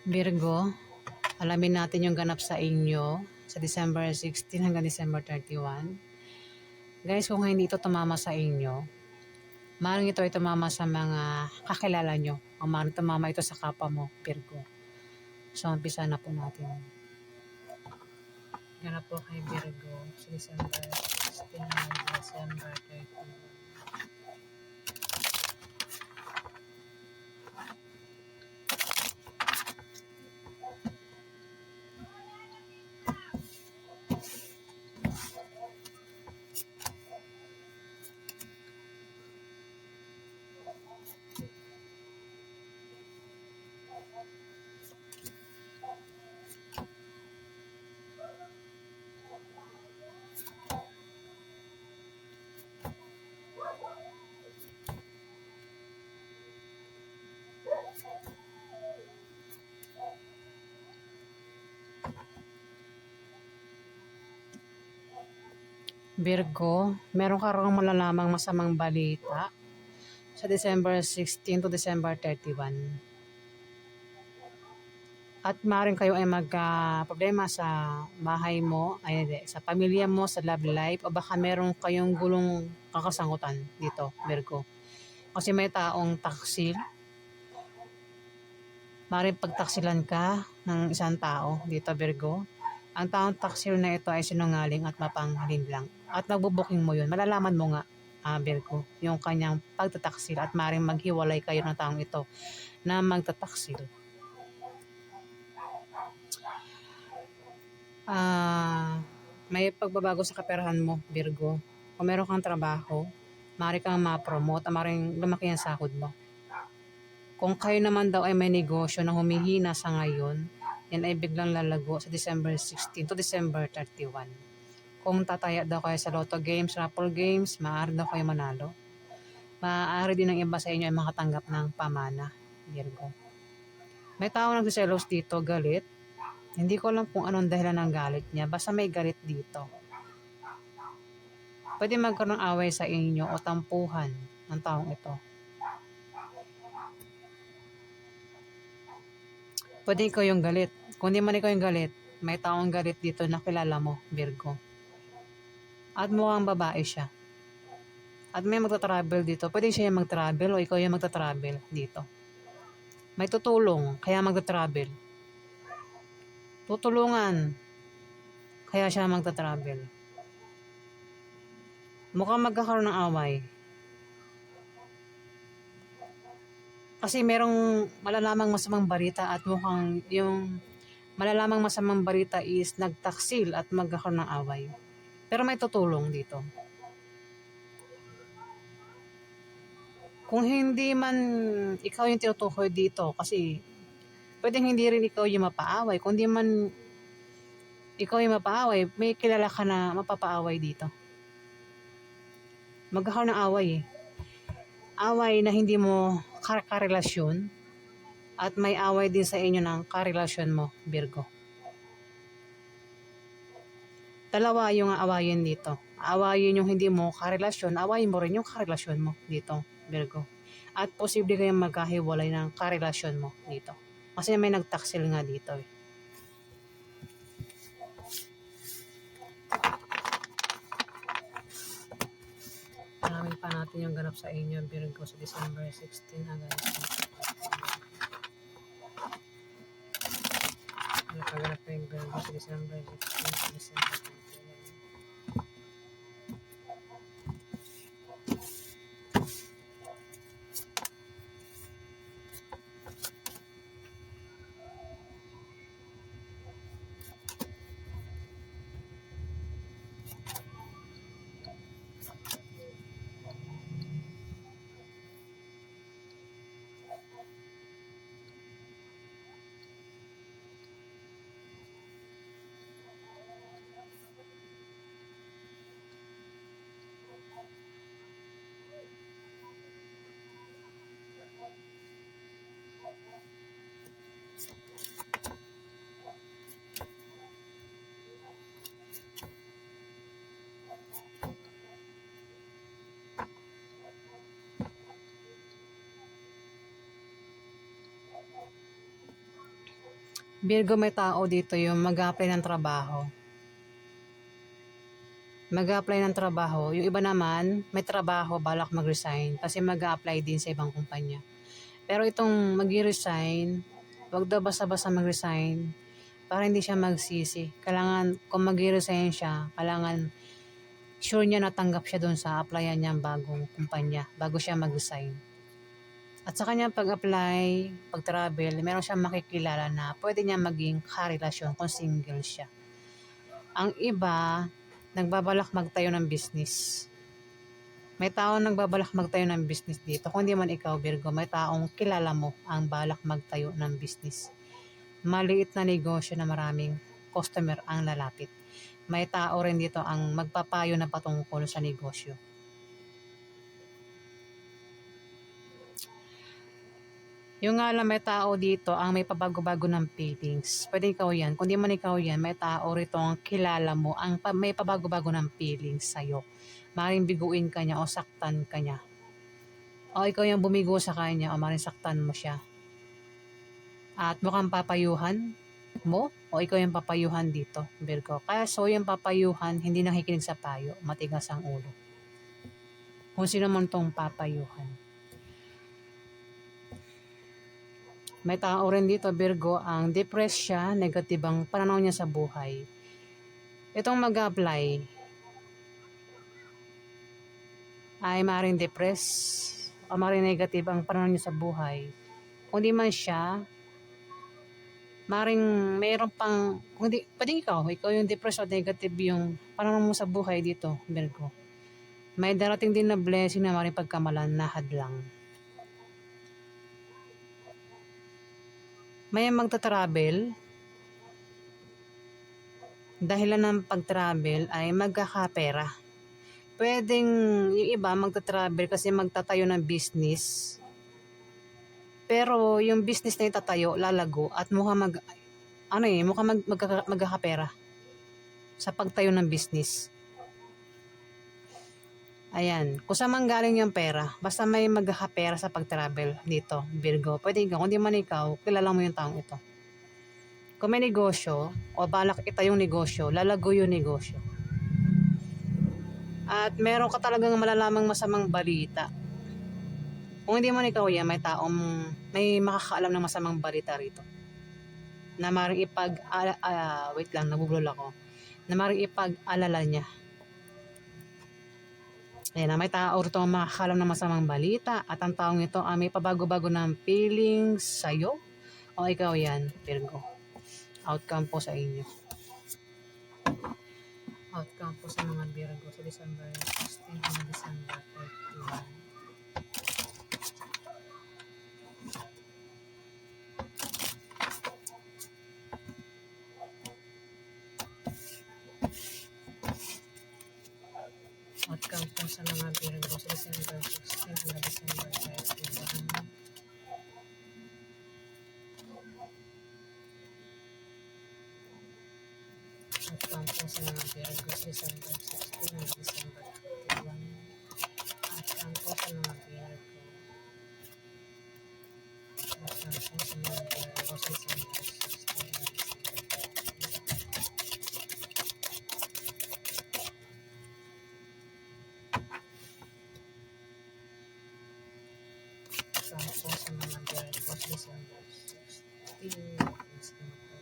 Virgo, alamin natin yung ganap sa inyo sa December 16 hanggang December 31. Guys, kung hindi ito tumama sa inyo, maaaring ito ay tumama sa mga kakilala nyo o maaaring tumama ito sa kapwa mo, Virgo. So, umpisa na po natin. Ganap po kay Virgo sa December 16 hanggang December 31. Virgo, meron ka raw malalamang masamang balita sa December 16 to December 31. At maaaring kayo ay magka-problema sa bahay mo, ay hindi, sa pamilya mo, sa love life, o baka meron kayong gulong kakasangutan dito, Virgo. Kasi may taong taksil, maaaring pagtaksilan ka ng isang tao dito, Virgo. Ang taong taksil na ito ay sinungaling at mapanghalin lang. At magbubuking mo yun, malalaman mo nga, Virgo, yung kanyang pagtataksil at maaaring maghiwalay kayo ng taong ito na magtataksil. May pagbabago sa kaperahan mo, Virgo. Kung meron kang trabaho, maaari kang ma-promote, maaaring lumaki ang sahod mo. Kung kayo naman daw ay may negosyo na humihina sa ngayon, yan ay biglang lalago sa December 16 to December 31. Kung tataya daw kayo sa Lotto Games, Raffle Games, maaari daw kayo manalo. Maaari din ng iba sa inyo ay makatanggap ng pamana, Virgo. May tao nagsiselos dito, galit. Hindi ko alam kung anong dahilan ng galit niya. Basta may galit dito. Pwede magkaroon ng away sa inyo o tampuhan ng taong ito. Pwede ikaw yung galit. Kung di man ikaw yung galit, may taong galit dito na kilala mo, Virgo. At mukhang babae siya. At may magta-travel dito. Pwede siya yung mag-travel o ikaw yung magta-travel dito. May tutulong, kaya magta-travel. Tutulungan, kaya siya magta-travel. Mukhang magkakaroon ng away. Kasi merong malalamang masamang balita at mukhang yung malalamang masamang balita is nagtaksil at magkakaroon ng away. Pero may tutulong dito. Kung hindi man ikaw yung tinutukoy dito, kasi pwedeng hindi rin ikaw yung mapaaway. Kung di man ikaw yung mapaaway, may kilala ka na mapapaaway dito. Magkakaroon ng away eh. Away na hindi mo karelasyon at may away din sa inyo ng karelasyon mo, Virgo. Dalawa yung aawayin dito. Aawayin yung hindi mo karelasyon, aawayin mo rin yung karelasyon mo dito, Virgo. At posible kayong magkahiwalay ng karelasyon mo dito. Kasi may nagtaksil nga dito eh. Alamin pa natin yung ganap sa inyo, Virgo, sa December 16 hanggang December 31. Nakaganap na yung Virgo sa December 16 to December 31. Virgo, may tao dito yung mag-apply ng trabaho. Mag-apply ng trabaho. Yung iba naman, may trabaho, balak mag-resign kasi mag-apply din sa ibang kumpanya. Pero itong mag-resign, wag daw basta-basta mag-resign para hindi siya magsisi. Kailangan, kung mag-resign siya, kailangan sure niya natanggap siya doon sa applyan niyang bagong kumpanya bago siya mag-resign. At sa kanyang pag-apply, pag-travel, meron siyang makikilala na pwede niya maging karelasyon kung single siya. Ang iba, nagbabalak magtayo ng business. May taong nagbabalak magtayo ng business dito. Kung di man ikaw, Virgo, may taong kilala mo ang balak magtayo ng business. Maliit na negosyo na maraming customer ang lalapit. May tao rin dito ang magpapayo na patungkol sa negosyo. Yung nga lang, may tao dito ang may pabago-bago ng feelings. Pwede ikaw yan. Kung di man ikaw yan, may tao rito ang kilala mo ang may pabago-bago ng feelings sa'yo. Maring biguin ka niya o saktan ka niya. O ikaw yung bumigo sa kanya o maring saktan mo siya. At mukhang papayuhan mo o ikaw yung papayuhan dito, Virgo. Kaso yung papayuhan, hindi nakikinig sa payo. Matigas ang ulo. Kung sino man tong papayuhan. May tao rin dito, Virgo, ang depressed siya, negative ang pananaw niya sa buhay. Itong mag-apply ay maaaring depressed o maaaring negative ang pananaw niya sa buhay. Kung di man siya, maaaring mayroon pang, kung di, pwedeng ikaw yung depressed o negative yung pananaw mo sa buhay dito, Virgo. May darating din na blessing na maaaring pagkamalan na hadlang. May magta-travel. Dahilan ng pag-travel ay magkakapera. Pwedeng yung iba magta-travel kasi magtatayo ng business. Pero yung business na itatayo, lalago at mukhang magkakapera sa pagtayo ng business. Ayan, kung saan man galing yung pera, basta may magkakapera sa pag-travel dito, Virgo. Pwede ikaw, kung di man ikaw, kilala mo yung taong ito. Kung may negosyo, o balak itayong negosyo, lalago yung negosyo. At meron ka talagang malalamang masamang balita. Kung hindi man ikaw yan, may makakaalam ng masamang balita rito. Na maring wait lang, nabubulol ako. Na maring ipag-alala niya. Ayan na, may tao rito ang makakalam ng masamang balita at ang taong ito ay may pabago-bago ng feelings sa'yo o ikaw yan, Virgo. Outcome po sa inyo. Outcome po sa mga Virgo sa December 16 hanggang December 31. Outcome po sa mga Virgo sa December 16 hanggang December 31. Outcome po sa mga Virgo sa December 16 hanggang December 31. Outcome po sa mga Virgo. Outcome po sa mga Virgo sa December 16 hanggang December 31. Outcome po sa mga Virgo sa December 16 hanggang December 31.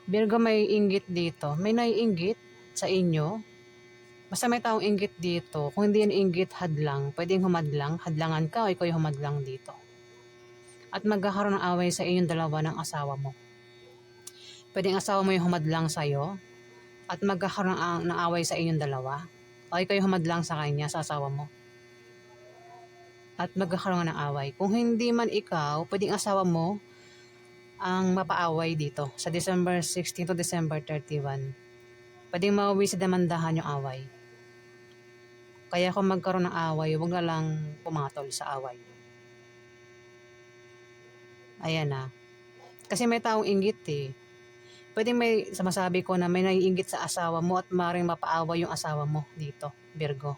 Virgo, may inggit dito. May naiinggit sa inyo. Basta may taong inggit dito. Kung hindi yan inggit, hadlang. Pwedeng humadlang. Hadlangan ka o ikaw yung humadlang dito. At magkakaroon ng away sa inyong dalawa ng asawa mo. Pwedeng asawa mo yung humadlang sa'yo. At magkakaroon ng away sa inyong dalawa. O ikaw yung humadlang sa kanya, sa asawa mo. At magkakaroon ng away. Kung hindi man ikaw, pwedeng asawa mo ang mapaaway dito sa December 16 to December 31. Pwedeng mauwi sa demandahan yung away. Kaya kung magkaroon ng away, huwag na lang pumatol sa away. Ayan na. Kasi may taong inggit eh. Pwedeng may masabi ko na may naiinggit sa asawa mo at maring mapaaway yung asawa mo dito, Virgo.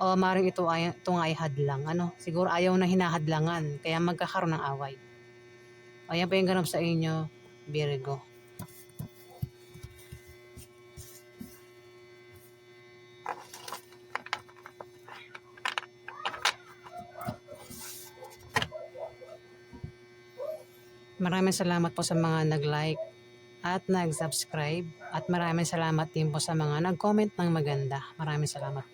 O maring ito nga ay hadlang. Ano? Siguro ayaw na hinahadlangan. Kaya magkakaroon ng away. O yan pa yung ganap sa inyo, Virgo. Maraming salamat po sa mga nag-like at nag-subscribe. At maraming salamat din po sa mga nag-comment ng maganda. Maraming salamat.